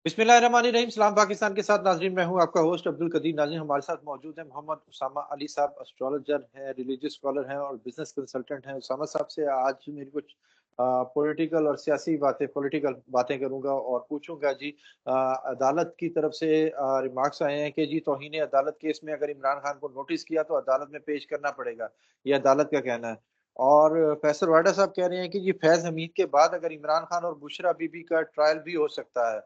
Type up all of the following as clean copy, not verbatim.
बिस्मिल्लाहिर्रहमानिर्रहीम। सलाम पाकिस्तान के साथ नाजरीन, मैं हूं आपका होस्ट अब्दुल कदीर। नाजरीन, हमारे साथ मौजूद है मोहम्मद उसामा अली साहब, एस्ट्रोलॉजर हैं, रिलीजियस स्कॉलर हैं और बिजनेस कंसल्टेंट हैं। उसामा साहब से आज मेरी कुछ पॉलिटिकल और सियासी पॉलिटिकल बातें करूंगा और पूछूंगा जी। अदालत की तरफ से रिमार्क्स आए हैं कि जी तौहीन अदालत केस में अगर इमरान खान को नोटिस किया तो अदालत में पेश करना पड़ेगा। ये अदालत का कहना है। और फैसल वाडा साहब कह रहे हैं कि जी फैज हमीद के बाद अगर इमरान खान और बुशरा बीबी का ट्रायल भी हो सकता है।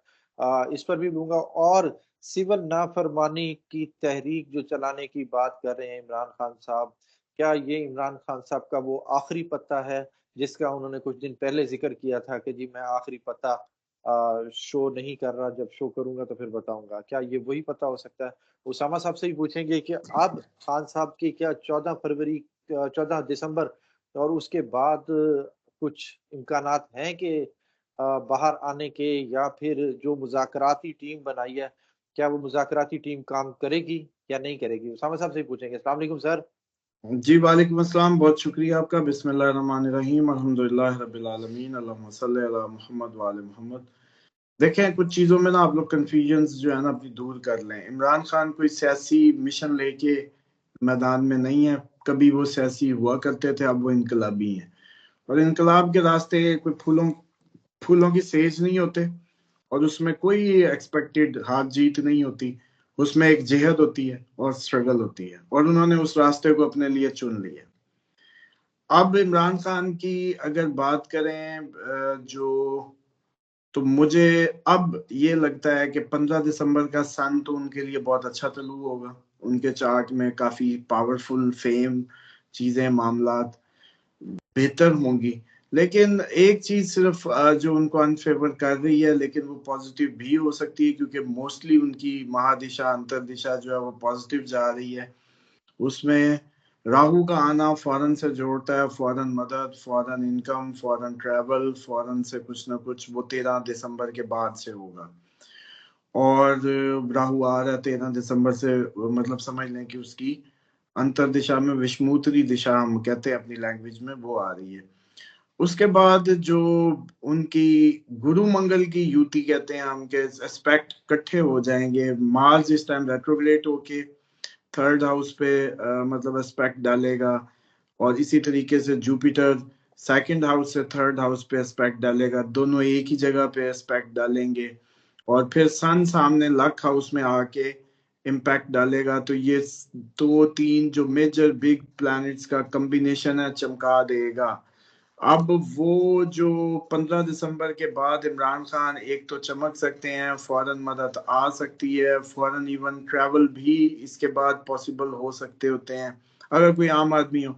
इस पर भी लूंगा। और सिविल नाफरमानी की तहरीक जो चलाने की बात कर रहे हैं इमरान खान साहब, क्या ये इमरान खान साहब का वो आखिरी पत्ता है जिसका उन्होंने कुछ दिन पहले जिक्र किया था कि जी मैं आखिरी पत्ता शो नहीं कर रहा, जब शो करूंगा तो फिर बताऊंगा। क्या ये वही पता हो सकता है? उसामा साहब से ही पूछेंगे कि अब खान साहब की क्या 14 फरवरी, 14 दिसंबर और उसके बाद कुछ इम्कानात हैं कि बाहर आने के, या फिर जो मुज़ाकराती टीम बनाई है, क्या वो मुज़ाकराती टीम काम करेगी या नहीं करेगी? उसामा साहब से ही पूछेंगे। अस्सलाम वालेकुम सर। जी वालेकुम अस्सलाम। बहुत शुक्रिया आपका। बिस्मिल्लाहिर्रहमानिर्रहीम, अल्हम्दुलिल्लाह रब्बिल आलमीन, अल्लाहुम्मा सल्ली अला मुहम्मद व आले मोहम्मद। देखें, कुछ चीज़ों में ना आप लोग कन्फ्यूजन्स जो है ना अपनी दूर कर लें। इमरान खान कोई सियासी मिशन लेके मैदान में नहीं है। कभी वो सियासी हुआ करते थे, अब वो इनकलाबी हैं। और इनकलाब के रास्ते कोई फूलों फूलों की सेज नहीं होते, और उसमें कोई एक्सपेक्टेड हार जीत नहीं होती। उसमें एक जिहद होती है और स्ट्रगल होती है, और उन्होंने उस रास्ते को अपने लिए चुन लिया। अब इमरान खान की अगर बात करें, जो तो मुझे अब ये लगता है कि 15 दिसंबर का सन तो उनके लिए बहुत अच्छा तलू होगा। उनके चार्ट में काफी पावरफुल फेम चीजें मामलात बेहतर होंगी। लेकिन एक चीज सिर्फ जो उनको अनफेवर कर रही है, लेकिन वो पॉजिटिव भी हो सकती है, क्योंकि मोस्टली उनकी महादिशा अंतरदिशा जो है वो पॉजिटिव जा रही है। उसमें राहु का आना फॉरेन से जोड़ता है, फॉरेन मदद, foreign income, foreign travel, foreign से कुछ ना कुछ वो 13 दिसंबर के बाद से होगा। और राहु आ रहा है 13 दिसंबर से, मतलब समझ लें कि उसकी अंतर दिशा में विषमूत्री दिशा हम कहते हैं अपनी लैंग्वेज में, वो आ रही है। उसके बाद जो उनकी गुरु मंगल की युति कहते हैं हम, के एस्पेक्ट इकट्ठे हो जाएंगे। मार्स इस टाइम रेट्रोग्रेड होके थर्ड हाउस पे मतलब एस्पेक्ट डालेगा, और इसी तरीके से जुपिटर सेकंड हाउस से थर्ड हाउस पे एस्पेक्ट डालेगा। दोनों एक ही जगह पे एस्पेक्ट डालेंगे, और फिर सन सामने लक हाउस में आके इम्पैक्ट डालेगा। तो ये दो तीन जो मेजर बिग प्लैनेट्स का कॉम्बिनेशन है, चमका देगा। अब वो जो 15 दिसंबर के बाद इमरान खान एक तो चमक सकते हैं, फॉरेन मदद आ सकती है, फॉरेन इवन ट्रैवल भी इसके बाद पॉसिबल हो सकते होते हैं अगर कोई आम आदमी हो।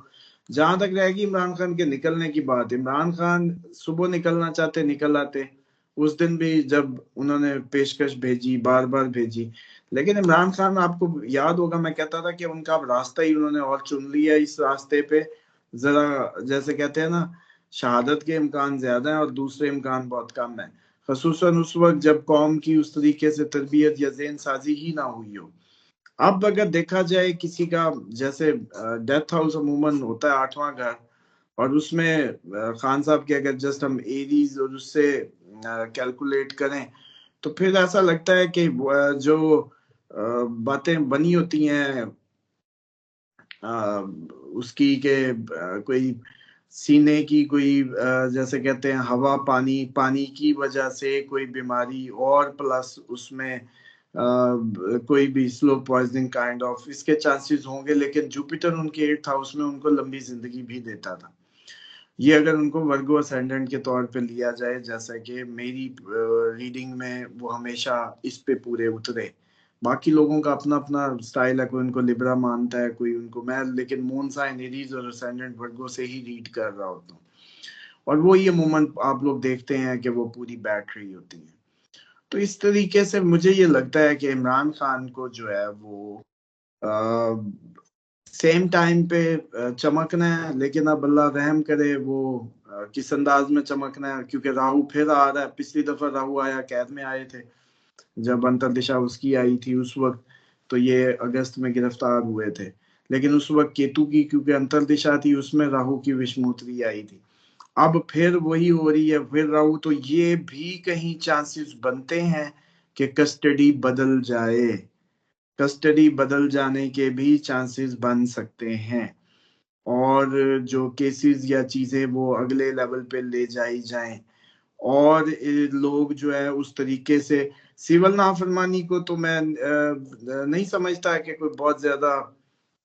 जहां तक रहेगी इमरान खान के निकलने की बात, इमरान खान सुबह निकलना चाहते निकल आते, उस दिन भी जब उन्होंने पेशकश भेजी, बार बार भेजी। लेकिन इमरान खान, आपको याद होगा मैं कहता था कि उनका अब रास्ता ही उन्होंने और चुन लिया। इस रास्ते पे जरा जैसे कहते हैं ना, शहादत के इम्कान ज्यादा है और दूसरे इम्कान बहुत कम है, खसूसन उस वक्त जब कौम की उस तरीके से तरबियत या ज़हन साजी ही ना हुई हो। अब अगर देखा जाए किसी का, जैसे डेथ हाउस अमूमन होता है 8वां घर, और उसमें खान साहब के अगर जस्ट हम एरीज और उससे कैलकुलेट करें, तो फिर ऐसा लगता है कि जो बातें बनी होती हैं उसकी के कोई सीने की कोई जैसे कहते हैं हवा पानी, पानी की वजह से कोई बीमारी, और प्लस उसमें कोई भी स्लो पॉइजनिंग काइंड ऑफ, इसके चांसेस होंगे। लेकिन जुपिटर उनके 8th हाउस में उनको लंबी जिंदगी भी देता था। ये अगर उनको वर्गो असेंडेंट के तौर पे लिया जाए, जैसा कि मेरी रीडिंग में वो हमेशा इस पे पूरे उतरे। बाकी लोगों का अपना अपना स्टाइल है, कोई उनको लिब्रा मानता है, कोई उनको, मैं लेकिन मून साइन एरीज और असेंडेंट वर्गो से ही रीड कर रहा होता हूँ, और वो ये मोमेंट आप लोग देखते हैं कि वो पूरी बैठ रही होती है। तो इस तरीके से मुझे ये लगता है कि इमरान खान को जो है वो सेम टाइम पे चमकना है, लेकिन अब अल्लाह रहम करे वो किस अंदाज में चमकना है, क्योंकि राहु फिर आ रहा है। पिछली दफा राहु आया, कैद में आए थे जब अंतर दिशा उसकी आई थी उस वक्त, तो ये अगस्त में गिरफ्तार हुए थे। लेकिन उस वक्त केतु की क्योंकि अंतर दिशा थी, उसमें राहु की विषमूत्री आई थी। अब फिर वही हो रही है, फिर राहु, तो ये भी कहीं चांसेस बनते हैं कि कस्टडी बदल जाए, कस्टडी बदल जाने के भी चांसेस बन सकते हैं और जो केसेस या चीजें वो अगले लेवल पे ले जाई जाएं और लोग जो है उस तरीके से सिविल नाफरमानी को तो मैं नहीं समझता कि कोई बहुत ज्यादा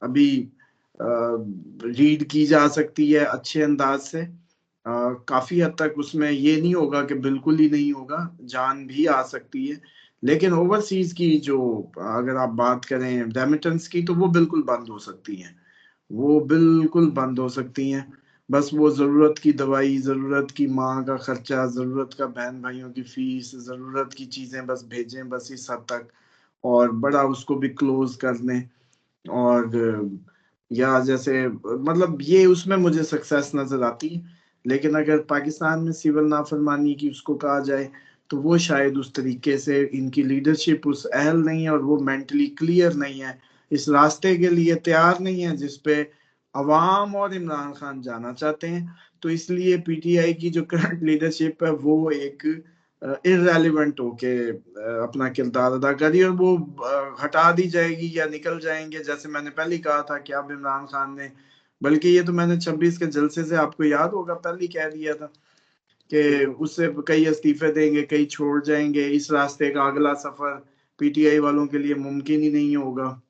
अभी रीड की जा सकती है अच्छे अंदाज से। काफी हद तक उसमें ये नहीं होगा कि बिल्कुल ही नहीं होगा, जान भी आ सकती है, लेकिन ओवरसीज की जो अगर आप बात करें रेमिटेंस की तो वो बिल्कुल बंद हो सकती है, वो बिल्कुल बंद हो सकती हैं। बस वो जरूरत की दवाई, जरूरत की माँ का खर्चा, जरूरत का बहन भाइयों की फीस, जरूरत की चीजें बस भेजें, बस इस हद तक, और बड़ा उसको भी क्लोज कर लें। और या जैसे मतलब ये उसमें मुझे सक्सेस नजर आती है, लेकिन अगर पाकिस्तान में सिविल नाफरमानी की उसको कहा जाए तो वो शायद उस तरीके से इनकी लीडरशिप उस अहल नहीं है और वो मेंटली क्लियर नहीं है, इस रास्ते के लिए तैयार नहीं है जिसपे अवाम और इमरान खान जाना चाहते हैं। तो इसलिए पीटीआई की जो करंट लीडरशिप है वो एक इररेलेवेंट होके अपना किरदार अदा करी और वो हटा दी जाएगी या निकल जाएंगे, जैसे मैंने पहले कहा था कि अब इमरान खान ने, बल्कि ये तो मैंने 26 के जलसे से आपको याद होगा पहले कह दिया था कि उससे कई इस्तीफे देंगे, कई छोड़ जाएंगे, इस रास्ते का अगला सफर पीटीआई वालों के लिए मुमकिन ही नहीं होगा।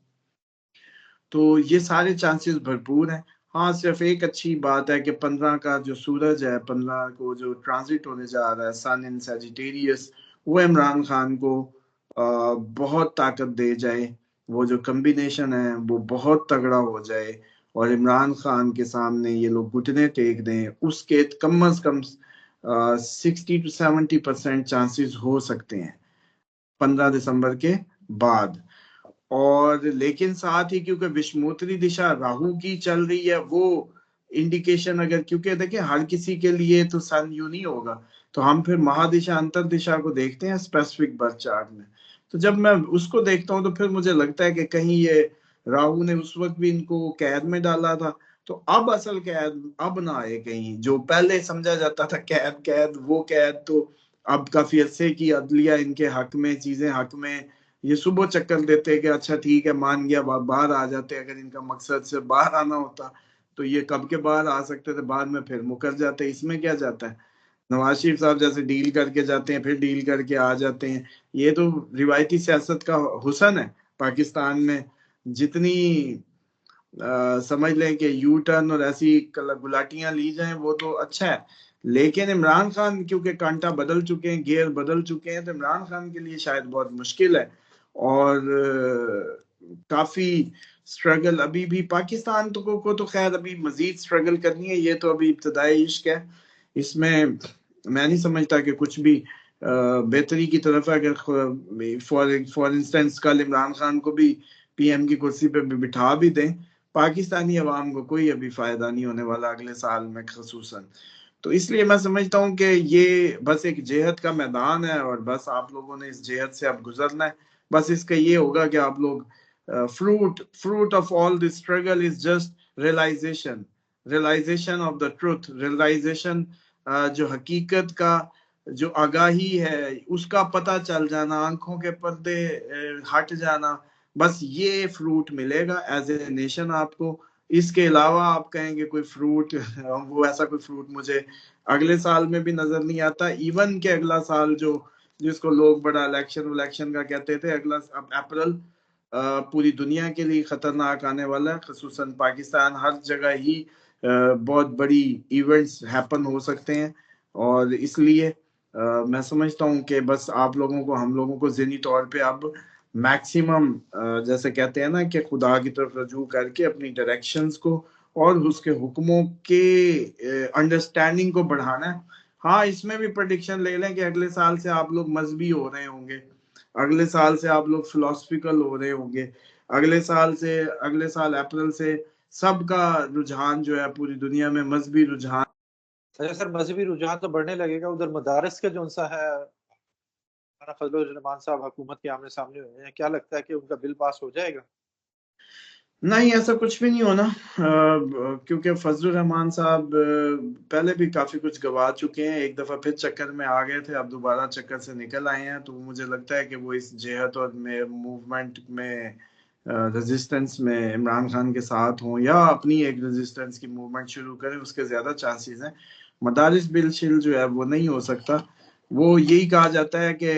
तो ये सारे चांसेस भरपूर हैं। हाँ, सिर्फ एक अच्छी बात है कि 15 का जो सूरज है, 15 को जो ट्रांजिट होने जा रहा है सन इन सजिटेरियस, वो इमरान खान को बहुत ताकत दे जाए, वो जो कम्बिनेशन है वो बहुत तगड़ा हो जाए और इमरान खान के सामने ये लोग घुटने टेक दें, उसके कम अज कम 60 to 70% चांसेस हो सकते हैं 15 दिसंबर के बाद। और लेकिन साथ ही क्योंकि विषमोत्री दिशा राहु की चल रही है, वो इंडिकेशन अगर, क्योंकि देखिए हर किसी के लिए तो सन यू नहीं होगा, तो हम फिर महादिशा अंतर दिशा को देखते हैं स्पेसिफिक बर्थ चार्ट में। तो जब मैं उसको देखता हूँ तो फिर मुझे लगता है कि कहीं ये राहु ने उस वक्त भी इनको कैद में डाला था, तो अब असल कैद अब ना आए, कहीं जो पहले समझा जाता था कैद कैद वो कैद, तो अब काफी अरसे की अदलिया इनके हक में, चीजें हक में, ये सुबह चक्कर देते कि अच्छा ठीक है मान गया, बाहर आ जाते। अगर इनका मकसद से बाहर आना होता तो ये कब के बाहर आ सकते थे, बाद में फिर मुकर जाते, इसमें क्या जाता है। नवाज शरीफ साहब जैसे डील करके जाते हैं फिर डील करके आ जाते हैं, ये तो रिवायती सियासत का हुसन है पाकिस्तान में। जितनी समझ लें कि यू टर्न और ऐसी गुलाटियां ली जाएं वो तो अच्छा है, लेकिन इमरान खान क्योंकि कांटा बदल चुके हैं, गियर बदल चुके हैं, तो इमरान खान के लिए शायद बहुत मुश्किल है। और काफी स्ट्रगल अभी भी पाकिस्तान को तो खैर अभी मजीद स्ट्रगल करनी है, ये तो अभी इब्तदाई इश्क है, इसमें मैं नहीं समझता कि कुछ भी बेहतरी की तरफ है। अगर फॉर इंस्टेंस कल इमरान खान को भी पीएम की कुर्सी पे भी बिठा भी दें, पाकिस्तानी अवाम को कोई अभी फायदा नहीं होने वाला अगले साल में खसूसन। तो इसलिए मैं समझता हूँ कि ये बस एक जेहद का मैदान है और बस आप लोगों ने इस जेहद से अब गुजरना है। बस इसका ये होगा कि आप लोग fruit of all this struggle is just realisation, realisation of the truth, realisation जो हकीकत का जो आगाही है उसका पता चल जाना, आंखों के पर्दे हट जाना, बस ये फ्रूट मिलेगा एज ए नेशन आपको। इसके अलावा आप कहेंगे कोई फ्रूट वो ऐसा कोई फ्रूट मुझे अगले साल में भी नजर नहीं आता। इवन के अगला साल जो जिसको लोग बड़ा इलेक्शन इलेक्शन का कहते थे, अगला अब अप्रैल पूरी दुनिया के लिए खतरनाक आने वाला है, खसूसन पाकिस्तान, हर जगह ही बहुत बड़ी इवेंट्स हैपन हो सकते हैं। और इसलिए मैं समझता हूँ कि बस आप लोगों को, हम लोगों को ज़हनी तौर पे अब मैक्सिमम जैसे कहते हैं ना कि खुदा की तरफ रजू करके अपनी डायरेक्शंस को और उसके हुक्मों के अंडरस्टैंडिंग को बढ़ाना है। हाँ, इसमें भी प्रेडिक्शन ले लें कि अगले साल से आप लोग मजहबी हो रहे होंगे, अगले साल से आप लोग फिलोसफिकल हो रहे होंगे, अगले साल अप्रैल से सबका रुझान जो है पूरी दुनिया में मजहबी रुझान। अच्छा सर, मजहबी रुझान तो बढ़ने लगेगा, उधर मदारस का जो सा है, फजल रहमान साहब हुकूमत के आमने सामने हुए हैं, क्या लगता है कि उनका बिल पास हो जाएगा? नहीं, ऐसा कुछ भी नहीं होना, क्योंकि फजलुर रहमान साहब पहले भी काफी कुछ गवा चुके हैं, एक दफा फिर चक्कर में आ गए थे, अब दोबारा चक्कर से निकल आए हैं, तो मुझे लगता है कि वो इस जेहत और में मूवमेंट में, रेजिस्टेंस में इमरान खान के साथ हों या अपनी एक रेजिस्टेंस की मूवमेंट शुरू करें, उसके ज्यादा चांसेस हैं। मदारिस बिल शिल जो है वो नहीं हो सकता। वो यही कहा जाता है कि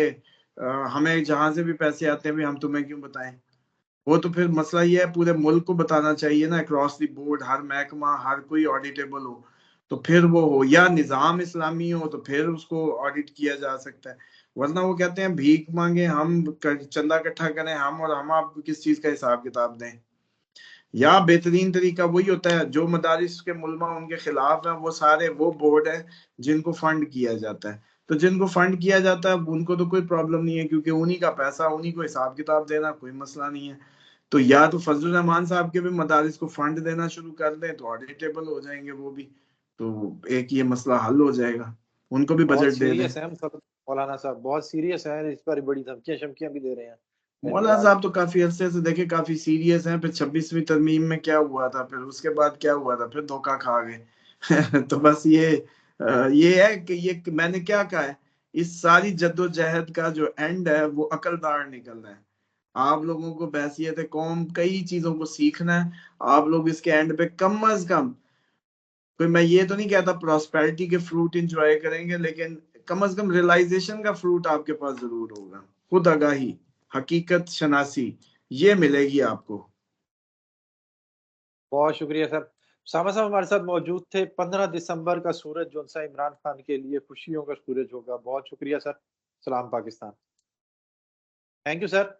हमें जहां से भी पैसे आते हैं भी हम तुम्हें क्यों बताएं। वो तो फिर मसला ये है, पूरे मुल्क को बताना चाहिए ना, अक्रॉस द बोर्ड, हर महकमा, हर कोई ऑडिटेबल हो, तो फिर वो हो, या निजाम इस्लामी हो तो फिर उसको ऑडिट किया जा सकता है। वरना वो कहते हैं भीख मांगे हम, चंदा इकट्ठा करें हम, और हम आपको किस चीज का हिसाब किताब दें। या बेहतरीन तरीका वही होता है, जो मदारिस के मुलमा उनके खिलाफ है वो सारे वो बोर्ड है जिनको फंड किया जाता है। तो जिनको फंड किया जाता है उनको तो कोई प्रॉब्लम नहीं है, क्योंकि उन्हीं का पैसा, उन्हीं को हिसाब किताब देना, कोई मसला नहीं है। तो या तो फजलुर रहमान साहब के भी मदारिस को फंड देना शुरू कर दें तो ऑडिटेबल हो जाएंगे वो भी, तो एक ये मसला हल हो जाएगा, उनको भी बहुत बजट दे दें। सीरियस है मौलाना साहब, बहुत सीरियस है, इस पर बड़ी धमकियां शमकियां भी दे रहे हैं मौलाना केजरीवाल। साहब तो काफी अरसे से देखे काफी सीरियस हैं, फिर 26वीं तरमीम में क्या हुआ था, फिर उसके बाद क्या हुआ था, फिर धोखा खा गए। तो बस ये है कि ये मैंने क्या कहा है, इस सारी जद्दोजहद का जो एंड है वो अकलदार निकलना है। आप लोगों को बहसियत कौम कई चीजों को सीखना है। आप लोग इसके एंड पे कम अज कम, कोई मैं ये तो नहीं कहता प्रॉस्पेरिटी के फ्रूट इंजॉय करेंगे, लेकिन कम से कम रियलाइजेशन का फ्रूट आपके पास जरूर होगा, खुद आगाही, हकीकत शनासी, ये मिलेगी आपको। बहुत शुक्रिया सर। सामा साहब हमारे साथ मौजूद थे। 15 दिसंबर का सूरज जो सा इमरान खान के लिए खुशियों का सूरज होगा। बहुत शुक्रिया सर। सलाम पाकिस्तान। Thank you sir.